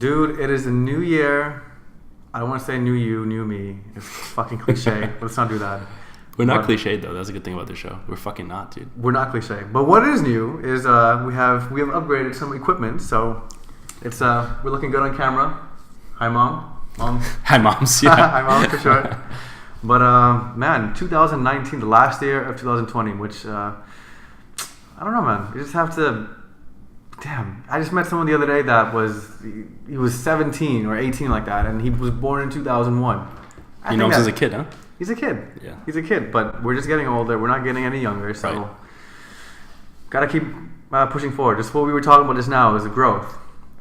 Dude, it is a new year. I don't want to say new you, new me. It's fucking cliche. Let's not do that. We're not cliched though. That's a good thing about the show. We're fucking not, dude. We're not cliche. But what is new is we have upgraded some equipment, so it's we're looking good on camera. Hi, mom. Hi, moms. Yeah. Hi, mom, for sure. But man, 2019, the last year of 2020, which I don't know, man. You just have to. Damn, I just met someone the other day that he was 17 or 18 like that, and he was born in 2001. You know him as a kid, huh? He's a kid. Yeah. He's a kid, but we're just getting older. We're not getting any younger, so right. Gotta keep pushing forward. Just what we were talking about just now is the growth.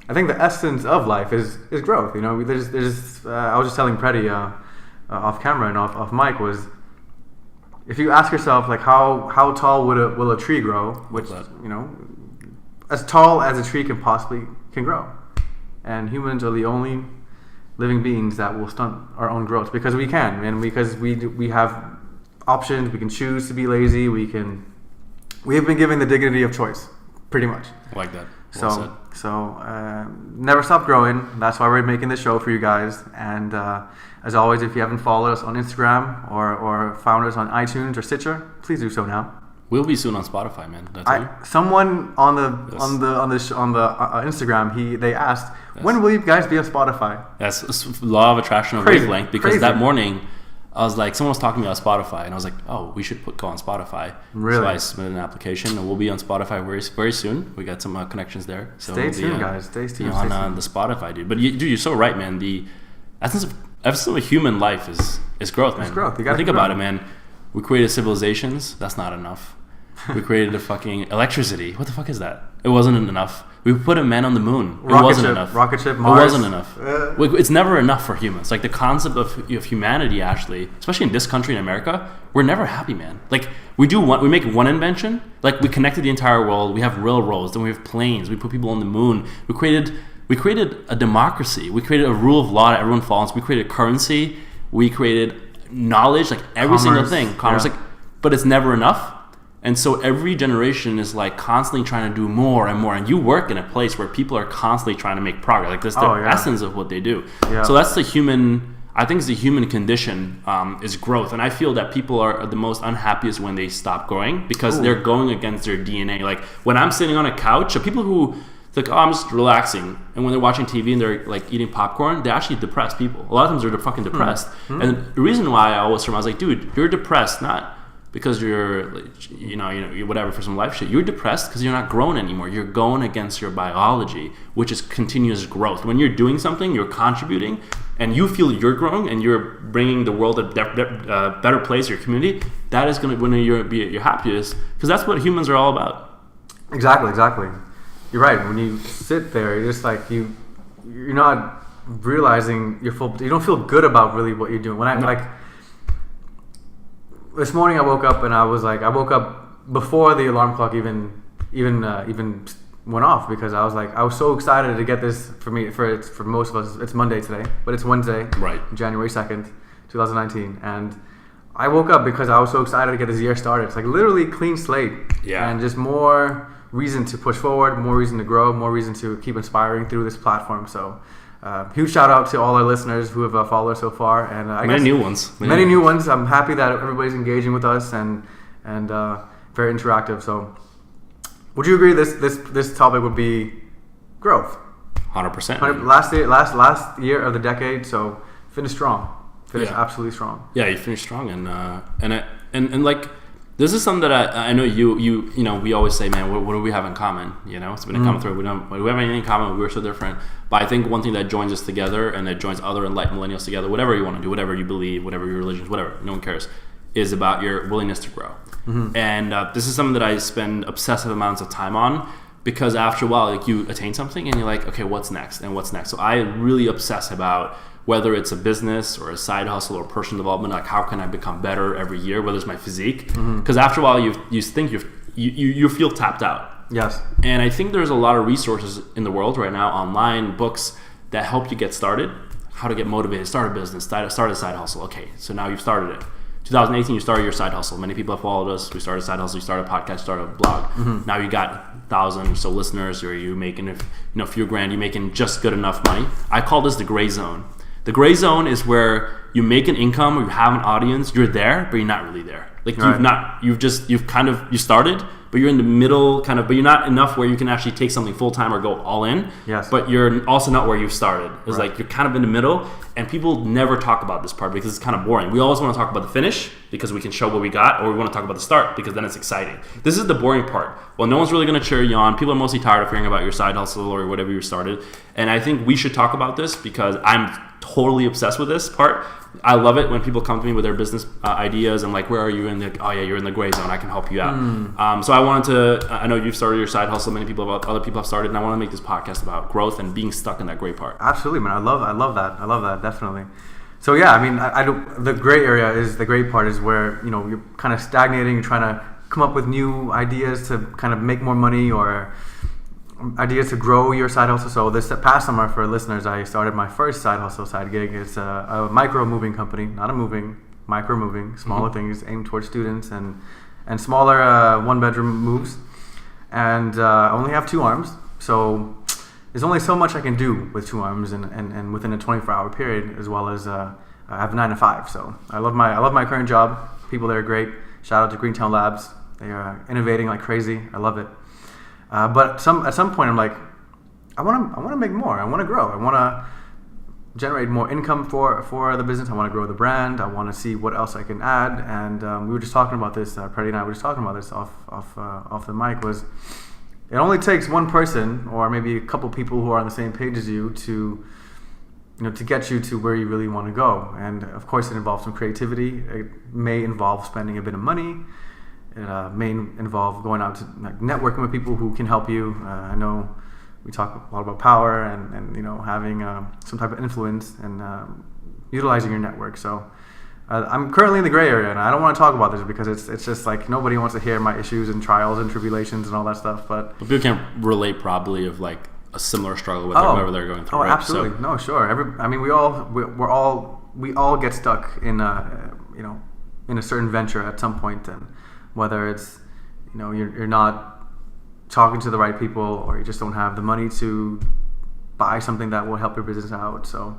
I think the essence of life is growth. You know, there's I was just telling Prady off camera and off mic was, if you ask yourself like how tall will a tree grow, which you know, as tall as a tree can grow, and humans are the only living beings that will stunt our own growth because we can, and because we have options. We can choose to be lazy. We have been given the dignity of choice, pretty much. I like that. So never stop growing. That's why we're making this show for you guys. And as always, if you haven't followed us on Instagram or found us on iTunes or Stitcher, please do so now. We'll be soon on Spotify, man. Someone on the Instagram, they asked, when will you guys be on Spotify? That's law of attraction of wavelength, because that morning I was like, someone was talking to me about Spotify, and I was like, oh, we should go on Spotify. Really? So I submitted an application, and we'll be on Spotify very, very soon. We got some connections there. So stay tuned, guys. Stay tuned. On the Spotify, dude. But you're so right, man. The essence of a human life is growth, man. It's growth. You gotta think about it, man. We created civilizations. That's not enough. We created a fucking electricity. What the fuck is that? It wasn't enough. We put a man on the moon. It wasn't enough. Rocket ship, Mars. It wasn't enough. It's never enough for humans. Like the concept of humanity, actually, especially in this country in America, we're never happy, man. Like we make one invention. Like we connected the entire world. We have railroads. Then we have planes. We put people on the moon. We created a democracy. We created a rule of law that everyone follows. We created currency. We created knowledge. Like every single thing. Commerce. Yeah. But it's never enough. And so every generation is like constantly trying to do more and more. And you work in a place where people are constantly trying to make progress. Like that's the essence of what they do. Yeah. So that's the human, I think it's the human condition is growth. And I feel that people are the most unhappiest when they stop growing because they're going against their DNA. Like when I'm sitting on a couch, people who like, oh, I'm just relaxing. And when they're watching TV and they're like eating popcorn, they're actually depressed people. A lot of times they're fucking depressed. Mm-hmm. And the reason why I was like, dude, you're depressed, not because you're, you know, whatever for some life shit. You're depressed because you're not growing anymore. You're going against your biology, which is continuous growth. When you're doing something, you're contributing, and you feel you're growing, and you're bringing the world a better place, your community. That is going to when you're your happiest, because that's what humans are all about. Exactly. You're right. When you sit there, you're just like you're not realizing your full. You don't feel good about really what you're doing. When this morning I woke up and I woke up before the alarm clock even went off because I was so excited to get this for most of us. It's Monday today, but it's Wednesday, right? January 2nd, 2019, and I woke up because I was so excited to get this year started. It's like literally clean slate, and just more reason to push forward, more reason to grow, more reason to keep inspiring through this platform. So. Huge shout out to all our listeners who have followed us so far, and many new ones. Many new ones. I'm happy that everybody's engaging with us and very interactive. So, would you agree this topic would be growth? 100%. Last year of the decade. So finish strong. Finish absolutely strong. Yeah, you finished strong, and like. This is something that I know you know, we always say, man, what do we have in common? You know, it's been a common thread. We have anything in common. We're so different. But I think one thing that joins us together and that joins other enlightened millennials together, whatever you want to do, whatever you believe, whatever your religion is, whatever, no one cares, is about your willingness to grow. Mm-hmm. And this is something that I spend obsessive amounts of time on because after a while, like you attain something and you're like, okay, what's next? And what's next? So I really obsess about whether it's a business or a side hustle or personal development, like how can I become better every year, whether it's my physique. Because after a while, you think you feel tapped out. Yes. And I think there's a lot of resources in the world right now, online, books, that help you get started, how to get motivated, start a business, start a side hustle. Okay, so now you've started it. 2018, you started your side hustle. Many people have followed us. We started a side hustle. You started a podcast, started a blog. Now you got 1,000 or so listeners, or you're making a few grand. You're making just good enough money. I call this the gray zone. The gray zone is where you make an income, or you have an audience. You're there, but you're not really there. Like you started, but you're in the middle but you're not enough where you can actually take something full time or go all in. Yes. But you're also not where you started. It's like you're kind of in the middle, and people never talk about this part because it's kind of boring. We always want to talk about the finish because we can show what we got, or we want to talk about the start because then it's exciting. This is the boring part. Well, no one's really going to cheer you on. People are mostly tired of hearing about your side hustle or whatever you started. And I think we should talk about this because I'm totally obsessed with this part. I love it when people come to me with their business ideas and like, where are you? And they're like, oh yeah, you're in the gray zone. I can help you out. So I know you've started your side hustle. Other people have started, and I want to make this podcast about growth and being stuck in that gray part. Absolutely, man. I love that. Definitely. So yeah, I mean, the gray area is the great part is where, you're kind of stagnating, trying to come up with new ideas to kind of make more money or ideas to grow your side hustle. So this past summer, for listeners, I started my first side hustle side gig. It's a micro moving company, not a moving, micro moving, smaller things aimed towards students and smaller 1-bedroom moves. And I only have 2 arms, so there's only so much I can do with 2 arms and within a 24-hour period, as well as I have 9 to 5. So I love my current job. People there are great. Shout out to Greentown Labs. They are innovating like crazy. I love it. But at some point, I'm like, I want to make more. I want to grow. I want to generate more income for the business. I want to grow the brand. I want to see what else I can add. And we were just talking about this. Prady and I were just talking about this off the mic. Was it only takes one person or maybe a couple people who are on the same page as you to get you to where you really want to go. And of course, it involves some creativity. It may involve spending a bit of money. It may involve going out to networking with people who can help you. I know we talk a lot about power and having some type of influence and utilizing your network. So I'm currently in the gray area, and I don't want to talk about this because it's just like nobody wants to hear my issues and trials and tribulations and all that stuff. But people can relate probably of like a similar struggle with whatever they're going through. Oh, right? absolutely. So, no, sure. We all get stuck in in a certain venture at some point, and whether it's you're not talking to the right people or you just don't have the money to buy something that will help your business out. So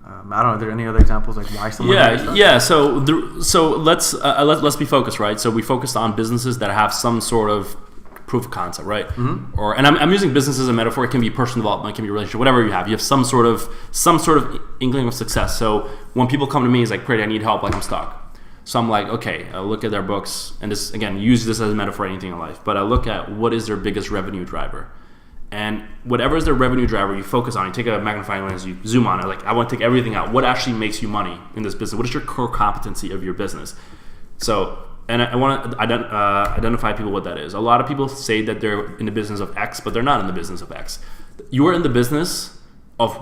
I don't know. Are there any other examples like why someone? Yeah. So let's be focused, right? So we focused on businesses that have some sort of proof of concept, right? Mm-hmm. And I'm using business as a metaphor. It can be personal development, it can be relationship, whatever you have. You have some sort of inkling of success. So when people come to me, it's like, Prady, I need help. Like I'm stuck. So I'm like, okay, I look at their books, and this, again, use this as a metaphor, anything in life, but I look at what is their biggest revenue driver. And whatever is their revenue driver, you focus on, you take a magnifying lens, you zoom on it, like, I want to take everything out. What actually makes you money in this business? What is your core competency of your business? So, and I want to identify people what that is. A lot of people say that they're in the business of X, but they're not in the business of X. You are in the business of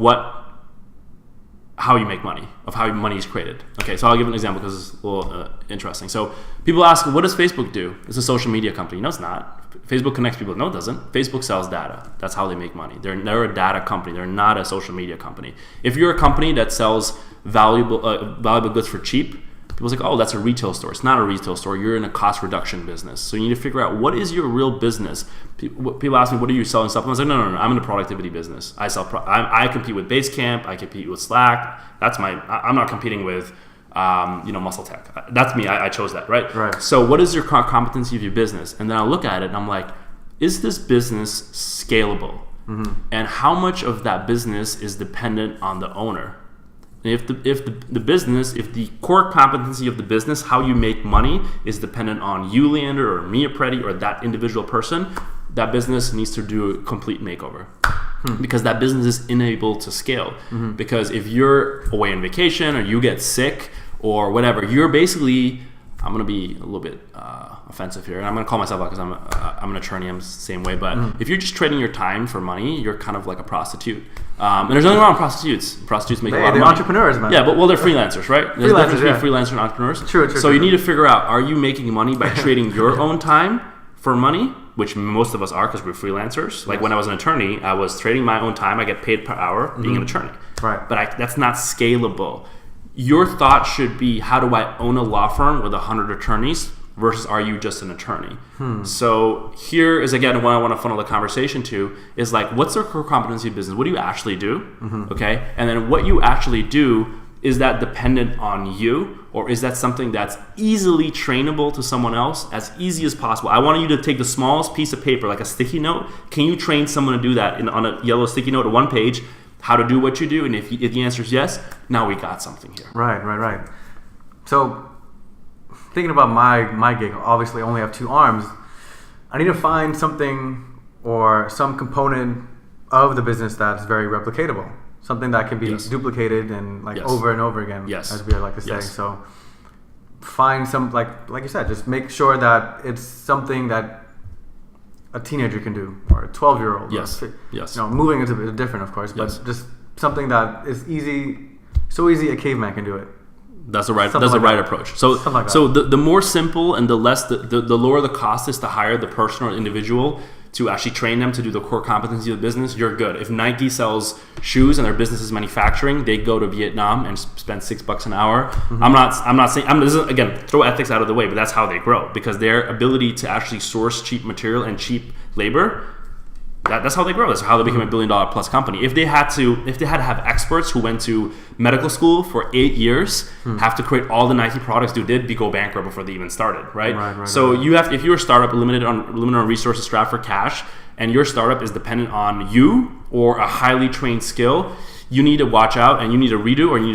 how you make money, of how money is created. Okay, so I'll give an example because it's a little interesting. So people ask, what does Facebook do? It's a social media company. No, it's not. Facebook connects people. No, it doesn't. Facebook sells data. That's how they make money. They're a data company. They're not a social media company. If you're a company that sells valuable goods for cheap, people's like, oh, that's a retail store. It's not a retail store. You're in a cost reduction business. So you need to figure out what is your real business. People ask me, what are you selling supplements? I'm like, no. I'm in the productivity business. I compete with Basecamp. I compete with Slack. I'm not competing with, Muscle Tech. That's me. I chose that, right? Right. So what is your competency of your business? And then I look at it and I'm like, is this business scalable? Mm-hmm. And how much of that business is dependent on the owner? If the core competency of the business, how you make money, is dependent on you, Leander, or me, or Prady, or that individual person, that business needs to do a complete makeover. Because that business is unable to scale. Mm-hmm. Because if you're away on vacation or you get sick or whatever, you're basically, I'm going to be a little bit offensive here, and I'm going to call myself out because I'm an attorney. I'm the same way. But if you're just trading your time for money, you're kind of like a prostitute. And there's nothing wrong with prostitutes. Prostitutes make a lot of money. They're entrepreneurs, man. Yeah, but they're freelancers, right? There's a difference between freelancers and entrepreneurs. True. So you need to figure out, are you making money by trading your own time for money? Which most of us are because we're freelancers. Like when I was an attorney, I was trading my own time. I get paid per hour being an attorney. Right. But that's not scalable. your thought should be, how do I own a law firm with 100 attorneys versus are you just an attorney? So here is, again, what I want to funnel the conversation to is like, what's their core competency of business? What do you actually do? Okay. And then what you actually do, is that dependent on you, or is that something that's easily trainable to someone else, as easy as possible? I want you to take the smallest piece of paper, like a sticky note. Can you train someone to do that on a yellow sticky note, or one page, how to do what you do? And if the answer is yes, now we got something here. Right. So thinking about my gig, obviously I only have 2 arms. I need to find something or some component of the business that's very replicatable. Something that can be duplicated and over and over again, as we like to say. So find some, like you said, just make sure that it's something that a teenager can do, or a 12-year-old. Yes. Moving is a bit different, of course, but just something that is easy, so easy a caveman can do it. That's the right approach. So the more simple and the less the lower the cost is to hire the person or individual to actually train them to do the core competency of the business, you're good. If Nike sells shoes and their business is manufacturing, they go to Vietnam and spend $6 an hour. I'm not saying, this is, again, throw ethics out of the way, but that's how they grow, because their ability to actually source cheap material and cheap labor, that's how they grow. That's how they become $1 billion plus company. If they had to have experts who went to medical school for 8 years, have to create all the Nike products, they'd go bankrupt before they even started, right? So if you're a startup limited on resources, strapped for cash, and your startup is dependent on you or a highly trained skill, you need to watch out, and you need to redo, or you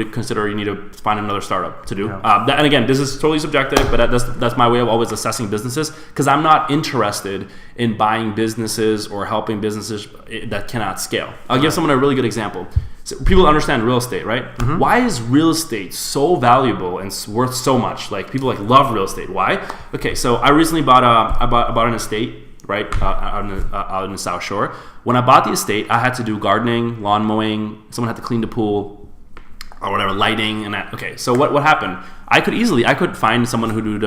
need to find another startup to do. And again, this is totally subjective, but that's my way of always assessing businesses, because I'm not interested in buying businesses or helping businesses that cannot scale. I'll give someone a really good example. So people understand real estate, right? Why is real estate so valuable and worth so much? Like, people love real estate. Why? Okay, so I recently bought an estate, right, out in the South Shore. When I bought the estate, I had to do gardening, lawn mowing. Someone had to clean the pool, or whatever, lighting, and that. Okay, so what happened? I could find someone who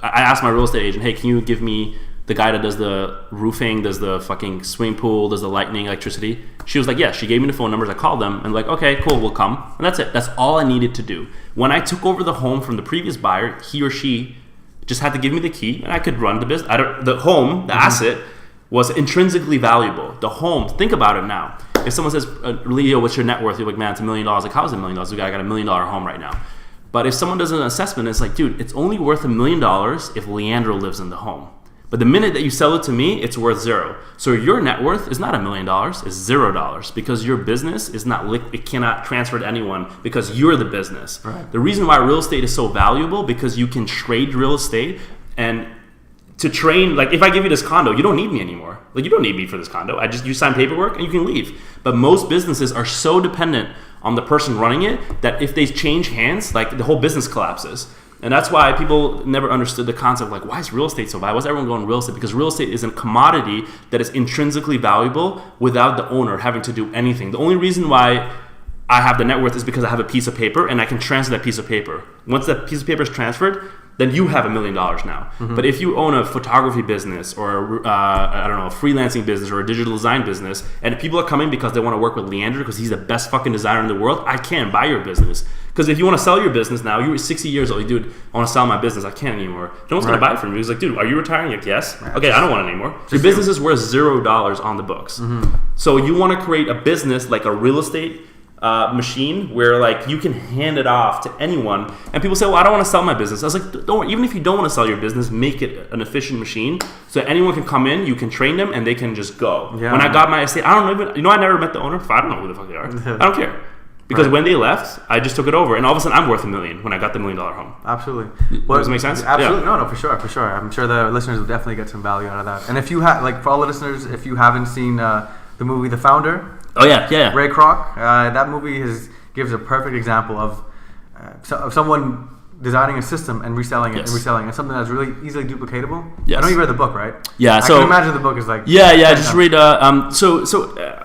I asked my real estate agent, hey, can you give me the guy that does the roofing, does the fucking swimming pool, does the lighting, electricity? She was like, yeah. She gave me the phone numbers. I called them and okay, cool, we'll come. And that's it. That's all I needed to do. When I took over the home from the previous buyer, he or she just had to give me the key, and I could run the business. The home, the asset, was intrinsically valuable. The home, think about it now. If someone says, Leo, what's your net worth? You're like, man, it's $1 million. Like, how's it $1 million? I got $1 million home right now. But if someone does an assessment, it's like, dude, it's only worth $1 million if Leandro lives in the home. But the minute that you sell it to me, it's worth $0. So your net worth is not $1 million, it's $0, because your business is not it cannot transfer to anyone, because you're the business. Right. The reason why real estate is so valuable, because you can trade real estate, and to train, if I give you this condo, you don't need me anymore. You don't need me for this condo. You sign paperwork and you can leave. But most businesses are so dependent on the person running it that if they change hands, the whole business collapses. And that's why people never understood the concept, why is real estate so valuable? Why is everyone going real estate? Because real estate is a commodity that is intrinsically valuable without the owner having to do anything. The only reason why I have the net worth is because I have a piece of paper, and I can transfer that piece of paper. Once that piece of paper is transferred, then you have $1 million now. But if you own a photography business, or a freelancing business, or a digital design business, and people are coming because they want to work with Leandro because he's the best fucking designer in the world, I can't buy your business. Because if you want to sell your business now, you're 60 years old, dude, I want to sell my business, I can't anymore. No one's going to buy it from you. He's like, dude, are you retiring? Like, yes. Okay, I don't want it anymore. Your business is worth $0 on the books. So you want to create a business like a real estate machine where you can hand it off to anyone, and people say, well, I don't want to sell my business. I was like, don't worry, even if you don't want to sell your business, make it an efficient machine so that anyone can come in, you can train them, and they can just go. When I got my estate, I don't even, I never met the owner. I don't know who the fuck they are. I don't care. Because when they left, I just took it over, and all of a sudden I'm worth $1 million when I got the $1 million home. Absolutely. Does it make sense? Absolutely. Yeah. No, for sure. I'm sure the listeners will definitely get some value out of that. And if you have, for all the listeners, if you haven't seen the movie The Founder, Ray Kroc, that movie gives a perfect example of someone designing a system and reselling it, and something that's really easily duplicatable. I know you read the book, right? Yeah. I can imagine the book is just read.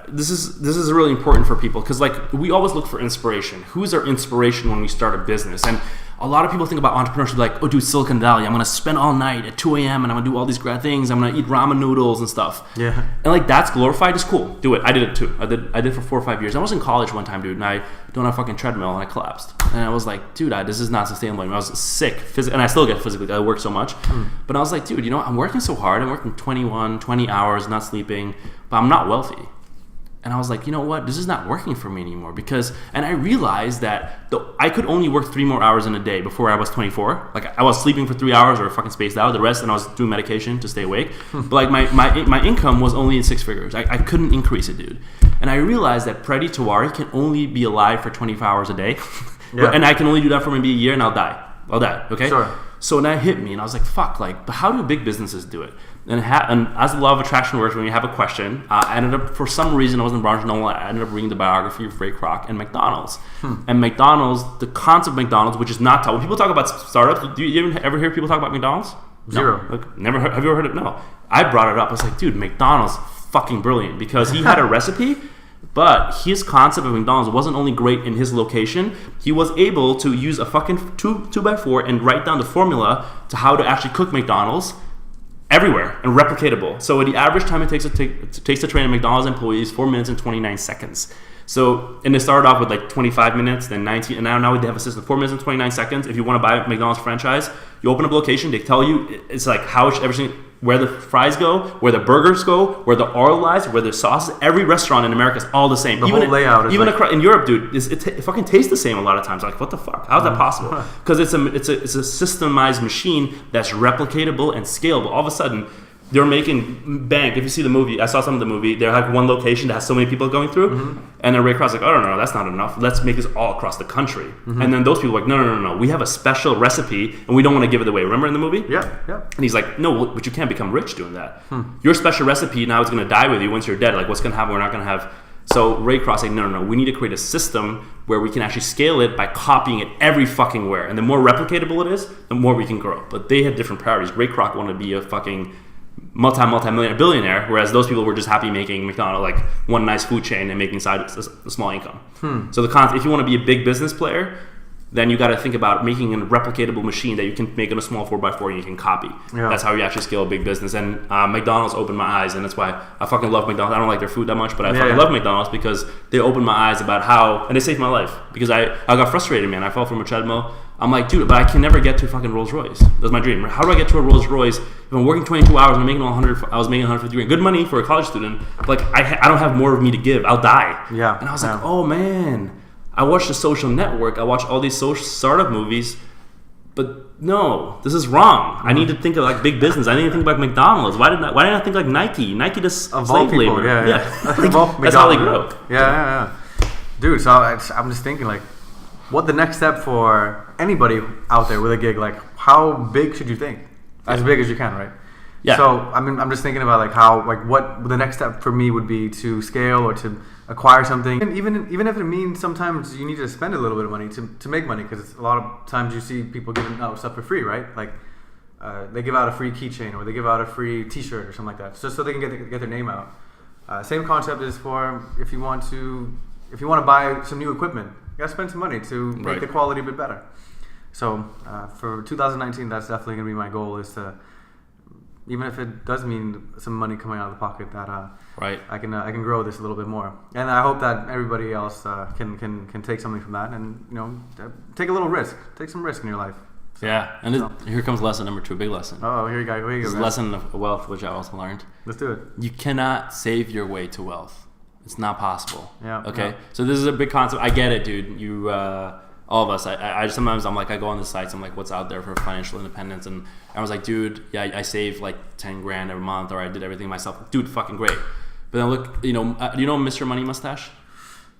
This is really important for people, because we always look for inspiration. Who's our inspiration when we start a business? And a lot of people think about entrepreneurship like, oh, dude, Silicon Valley. I'm gonna spend all night at 2 a.m. and I'm gonna do all these great things. I'm gonna eat ramen noodles and stuff. Yeah. And like that's glorified. It's cool. Do it. I did it too. I did for 4 or 5 years. I was in college one time, dude, and I don't have a fucking treadmill and I collapsed. And I was like, dude, this is not sustainable. I was sick physically, and I still get physically. I work so much, but I was like, dude, I'm working so hard. I'm working 20 hours, not sleeping, but I'm not wealthy. And I was like, you know what? This is not working for me anymore and I realized that I could only work 3 more hours in a day before I was 24. Like I was sleeping for 3 hours or fucking spaced out. The rest, and I was doing medication to stay awake. But like my income was only in 6 figures. I couldn't increase it, dude. And I realized that Prady Tewarie can only be alive for 24 hours a day. And I can only do that for maybe a year and I'll die. Okay? Sure. So that hit me and I was like, fuck, like, but how do big businesses do it? And as the law of attraction works, when you have a question, I ended up, for some reason, I wasn't branch normal, I ended up reading the biography of Ray Kroc and McDonald's. And McDonald's, the concept of McDonald's, which is not taught. When people talk about startups, do you ever hear people talk about McDonald's? Zero. No. Like, never heard, have you ever heard it? No. I brought it up. I was like, dude, McDonald's fucking brilliant because he had a recipe. But his concept of McDonald's wasn't only great in his location, he was able to use a fucking 2x4 and write down the formula to how to actually cook McDonald's everywhere and replicatable. So the average time it takes to train a McDonald's employee is 4 minutes and 29 seconds. So, and they started off with like 25 minutes, then 19, and now they have a system 4 minutes and 29 seconds. If you want to buy a McDonald's franchise, you open up a location, they tell you, it's like how everything, where the fries go, where the burgers go, where the oil lies, where the sauces. Every restaurant in America is all the same. The whole layout is even like, in Europe, dude, it fucking tastes the same a lot of times. Like, what the fuck? How's that possible? Because it's a systemized machine that's replicatable and scalable. All of a sudden, they're making bank. If you see the movie, I saw some of the movie. They're like one location that has so many people going through, and then Ray Kroc's like, "Oh no, that's not enough. Let's make this all across the country." And then those people are like, "No. We have a special recipe, and we don't want to give it away." Remember in the movie? Yeah. And he's like, "No, but you can't become rich doing that. Your special recipe now is going to die with you once you're dead. Like, what's going to happen? We're not going to have." So Ray Kroc's like, "No. We need to create a system where we can actually scale it by copying it every fucking where, and the more replicatable it is, the more we can grow." But they had different priorities. Ray Kroc wanted to be a fucking multi-millionaire billionaire, whereas those people were just happy making McDonald's like one nice food chain and making a small income. So if you want to be a big business player, then you got to think about making a replicatable machine that you can make in a small 4x4 and you can copy. Yeah. That's how you actually scale a big business. And McDonald's opened my eyes, and that's why I fucking love McDonald's. I don't like their food that much, but I fucking love McDonald's because they opened my eyes about how, and they saved my life because I got frustrated, man. I fell from a treadmill. I'm like, dude, but I can never get to fucking Rolls Royce. That's my dream. How do I get to a Rolls Royce if I'm working 22 hours and I'm making I was making 150 grand. Good money for a college student. But like I don't have more of me to give. I'll die. Yeah. And I was like, oh man. I watched The Social Network. I watched all these social startup movies. But no, this is wrong. I need to think of like big business. I need to think about McDonald's. Why didn't I think like Nike? Nike does slave labor. Yeah. That's how they grow. Yeah. Dude, so I'm just thinking like, what the next step for anybody out there with a gig? Like, how big should you think? As big as you can, right? Yeah. So I'm just thinking about like how what the next step for me would be to scale or to acquire something. And even if it means sometimes you need to spend a little bit of money to make money, because a lot of times you see people giving out stuff for free, right? Like they give out a free keychain or they give out a free T-shirt or something like that, just so they can get their name out. Same concept is for if you want to buy some new equipment, you gotta spend some money to make the quality a bit better. So for 2019, that's definitely gonna be my goal, is to, even if it does mean some money coming out of the pocket, that I can grow this a little bit more, and I hope that everybody else can take something from that, and take a little risk, take some risk in your life. So, yeah, and here comes lesson number 2, big lesson. Oh, here you go. This lesson of wealth, which I also learned. Let's do it. You cannot save your way to wealth. It's not possible. Yeah. Okay. Yeah. So this is a big concept. I get it, dude. You, all of us. I sometimes I'm like, I go on the sites. I'm like, what's out there for financial independence? And I was like, dude, yeah, I save like 10 grand every month, or I did everything myself. Dude, fucking great. But then look, do you know Mr. Money Mustache?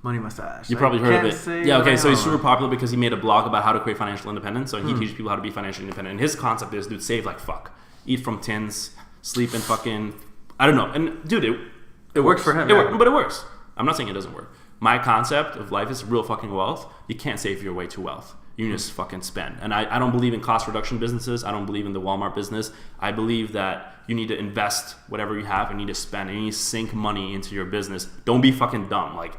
Money Mustache. You probably heard of it. Yeah, okay, so he's super popular because he made a blog about how to create financial independence. So he teaches people how to be financially independent. And his concept is, dude, save like fuck. Eat from tins, sleep in fucking, I don't know. And dude, it works for him. But it works. I'm not saying it doesn't work. My concept of life is real fucking wealth. You can't save your way to wealth. You just fucking spend. And I don't believe in cost reduction businesses. I don't believe in the Walmart business. I believe that you need to invest whatever you have and you need to spend. And you need to sink money into your business. Don't be fucking dumb. Like,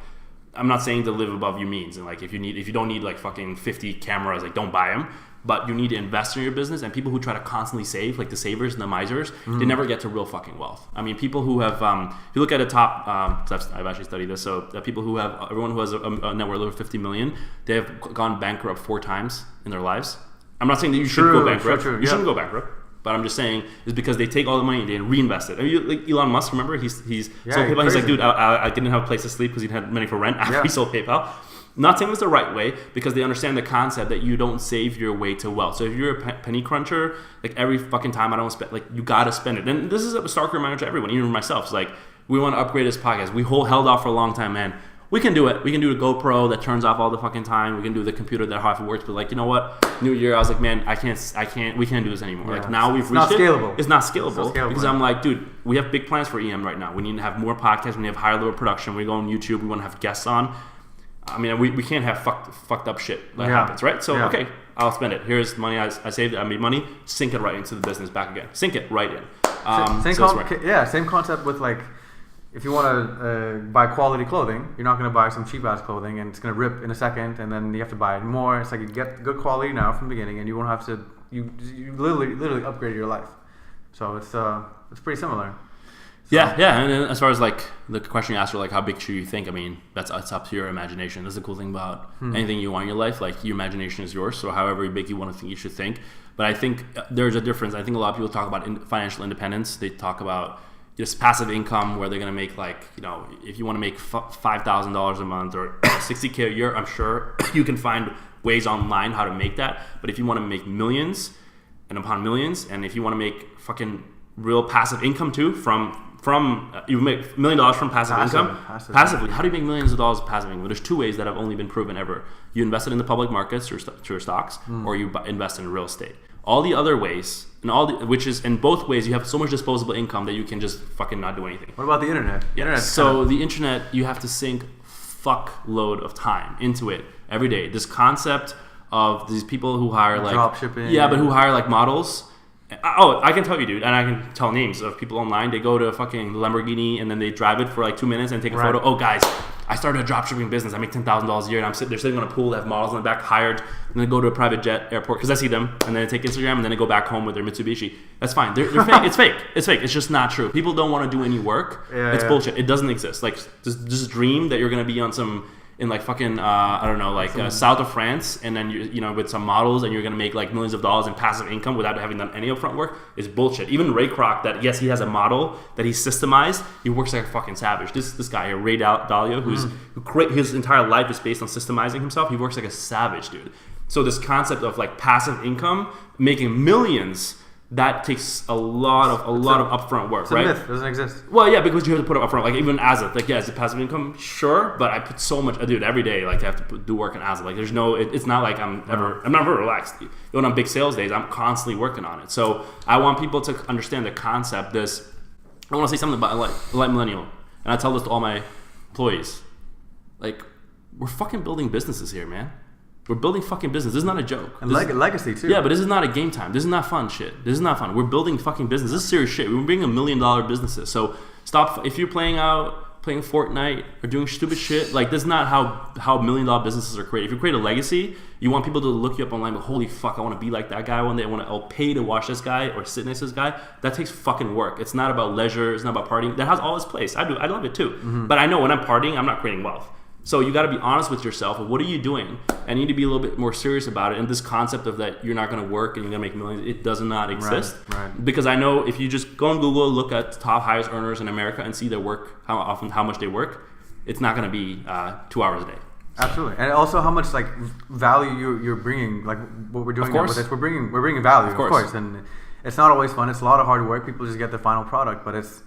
I'm not saying to live above your means, and like if you don't need like fucking 50 cameras, like don't buy them. but you need to invest in your business. And people who try to constantly save, like the savers and the misers, they never get to real fucking wealth. I mean, people who have, if you look at a top, because I've actually studied this, so people who have, everyone who has a net worth over 50 million, they have gone bankrupt 4 times in their lives. I'm not saying that you shouldn't go bankrupt. You shouldn't go bankrupt. But I'm just saying is because they take all the money and they reinvest it. I mean, like Elon Musk, remember he's sold PayPal. He's like, dude, I didn't have a place to sleep because he had money for rent after he sold PayPal. Not saying it's the right way because they understand the concept that you don't save your way to wealth. So if you're a penny cruncher, like every fucking time I don't spend, like you gotta spend it. And this is a stark reminder to everyone, even myself. It's like we want to upgrade this podcast. We held off for a long time, man. We can do it. We can do a GoPro that turns off all the fucking time. We can do the computer that half it works. But like, you know what? New year, I was like, man, we can't do this anymore. Like now we've reached it. It's not scalable. Because I'm like, dude, we have big plans for EM right now. We need to have more podcasts. We need to have higher level production. We go on YouTube. We want to have guests on. I mean, we can't have fucked up shit that happens, right? So, okay, I'll spend it. Here's the money I saved. I made money. Sink it right into the business back again. Sink it right in. Same concept with like, if you want to buy quality clothing, you're not going to buy some cheap ass clothing and it's going to rip in a second, and then you have to buy more. It's like you get good quality now from the beginning, and you won't have to. You literally upgrade your life. So it's pretty similar. So. Yeah, and as far as like the question you asked, like how big should you think? I mean, it's up to your imagination. That's the cool thing about anything you want in your life. Like your imagination is yours. So however big you want to think, you should think. But I think there's a difference. I think a lot of people talk about financial independence. They talk about just passive income where they're going to make like, you know, if you want to make $5,000 a month or $60K a year, I'm sure you can find ways online how to make that. But if you want to make millions and upon millions, and if you want to make fucking real passive income too you make $1 million from passive income. Passively. How do you make millions of dollars of passive income? Well, there's 2 ways that have only been proven ever. You invest it in the public markets through stocks, or you invest in real estate. All the other ways, which is in both ways, you have so much disposable income that you can just fucking not do anything. What about the internet? The internet, you have to sink fuckload of time into it every day. This concept of these people who hire like drop shipping. Yeah, but who hire like models. Oh, I can tell you, dude, and I can tell names of people online. They go to a fucking Lamborghini and then they drive it for like 2 minutes and take a photo. Oh, guys, I started a dropshipping business. I make $10,000 a year, and they're sitting on a pool. They have models in the back hired, and then go to a private jet airport because I see them, and then they take Instagram, and then they go back home with their Mitsubishi. That's fine. They're fake. It's fake. It's fake. It's just not true. People don't want to do any work. It's bullshit. It doesn't exist. Like this dream that you're gonna be on some. In like fucking south of France, and then you know with some models, and you're gonna make like millions of dollars in passive income without having done any upfront work is bullshit. Even Ray Kroc, that yes, he has a model that he's systemized, he works like a fucking savage. This guy here, Ray Dalio, his entire life is based on systemizing himself. He works like a savage, dude. So this concept of like passive income, making millions. That takes a lot of upfront work, right? It's a myth. It doesn't exist. Well, yeah, because you have to put it upfront. Like even AZÖTH, like it's a passive income, sure, but I put so much. I do it every day. Like I have to do work in AZÖTH. Like there's no. It's not like I'm never relaxed. Even on big sales days, I'm constantly working on it. So I want people to understand the concept. I want to say something about like Millennial, and I tell this to all my employees. Like we're fucking building businesses here, man. We're building fucking business. This is not a joke. And legacy too. Yeah, but this is not a game time. This is not fun shit. This is not fun. We're building fucking business. This is serious shit. We're bringing $1 million businesses. So stop. If you're playing Fortnite or doing stupid shit, like this is not how $1 million businesses are created. If you create a legacy, you want people to look you up online. But holy fuck, I want to be like that guy one day. I'll pay to watch this guy or sit next to this guy. That takes fucking work. It's not about leisure. It's not about partying. That has all its place. I love it too. But I know when I'm partying, I'm not creating wealth. So you got to be honest with yourself. What are you doing? And you need to be a little bit more serious about it. And this concept of that you're not going to work and you're going to make millions, it does not exist. Right. Because I know if you just go on Google, look at top highest earners in America and see their work, how much they work, it's not going to be 2 hours a day. Absolutely, and also how much like value you're bringing, like what we're doing now with this. We're bringing value, of course, and it's not always fun. It's a lot of hard work. People just get the final product, but it's.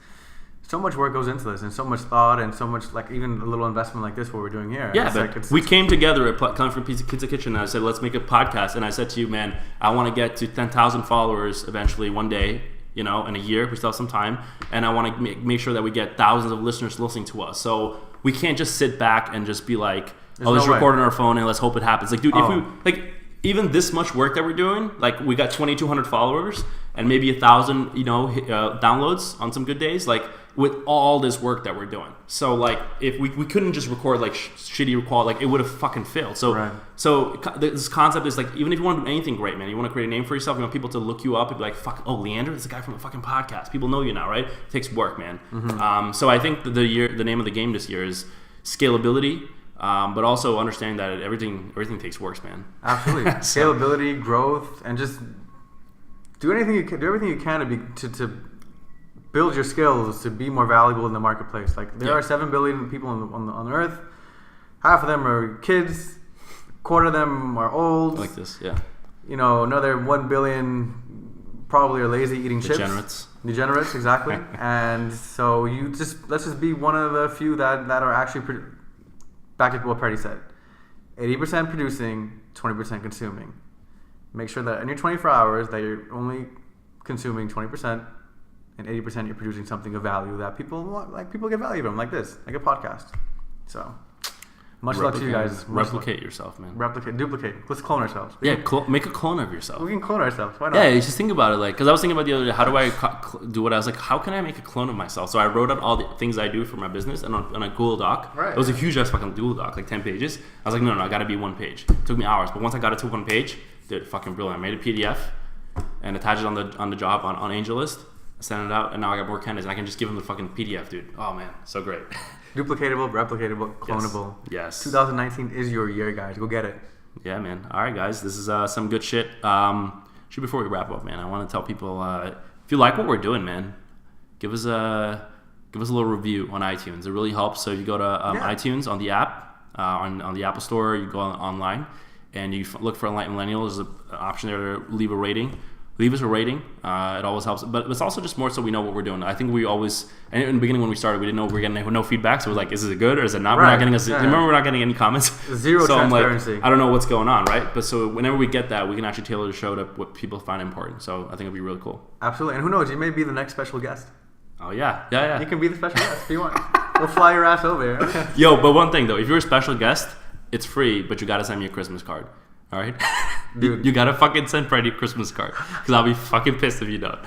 So much work goes into this, and so much thought, and so much like even a little investment like this, what we're doing here. Yeah, but we came together at Coming from Pizza Kitchen, and I said, let's make a podcast. And I said to you, man, I want to get to 10,000 followers eventually one day, you know, in a year. We still have some time, and I want to make sure that we get thousands of listeners listening to us. So we can't just sit back and just be like, let's record on our phone and let's hope it happens. Like, dude, if we like. Even this much work that we're doing, like we got 2,200 followers and maybe 1,000, downloads on some good days. Like with all this work that we're doing. So like if we couldn't just record like shitty quality, like it would have fucking failed. So this concept is like, even if you want to do anything great, man, you want to create a name for yourself, you want people to look you up and be like, fuck, oh, Leandro, this is a guy from a fucking podcast. People know you now, right? It takes work, man. So I think the name of the game this year is scalability, but also understanding that everything takes work, man. Absolutely. Scalability, growth, and just do everything you can to build your skills to be more valuable in the marketplace. Like there are 7 billion people on Earth. Half of them are kids. Quarter of them are old. Like this, yeah. You know, another 1 billion probably are lazy eating chips. Degenerates, exactly. And so let's just be one of the few that are actually back to what Prady said. 80% producing, 20% consuming. Make sure that in your 24 hours that you're only consuming 20%. And 80% you're producing something of value that people get value from, like this, like a podcast. So, much luck to you guys. Replicate yourself, man. Duplicate. Let's clone ourselves. Make a clone of yourself. We can clone ourselves. Why not? Yeah, you just think about it, like, because I was thinking about the other day, how do I do what I was like, how can I make a clone of myself? So I wrote out all the things I do for my business and on a Google Doc. Right. It was a huge ass fucking Google Doc, like 10 pages. I was like, no, I got to be one page. It took me hours, but once I got it to one page, dude, fucking brilliant. I made a PDF and attached it on the job on AngelList. Send it out, and now I got more candidates, and I can just give them the fucking PDF, dude. Oh man, so great. Duplicatable, replicatable, clonable. Yes. 2019 is your year, guys. Go get it. Yeah, man. All right, guys. This is some good shit. Before we wrap up, man, I want to tell people if you like what we're doing, man, give us a little review on iTunes. It really helps. So if you go to iTunes on the app, on the Apple Store, you go online, and you look for Enlightened Millennial. There's an option there to leave a rating. Leave us a rating. It always helps. But it's also just more so we know what we're doing. I think we always, and in the beginning when we started, we didn't know we were getting no feedback. So it was like, is it good or is it not? Right. We're not getting remember, we're not getting any comments. Zero so transparency. I'm like, I don't know what's going on, right? But so whenever we get that, we can actually tailor the show to what people find important. So I think it'd be really cool. Absolutely. And who knows, you may be the next special guest. Oh, yeah. You can be the special guest if you want. We'll fly your ass over here. Yo, but one thing, though. If you're a special guest, it's free, but you got to send me a Christmas card. All right? Dude. You got to fucking send Prady a Christmas card. Because I'll be fucking pissed if you don't.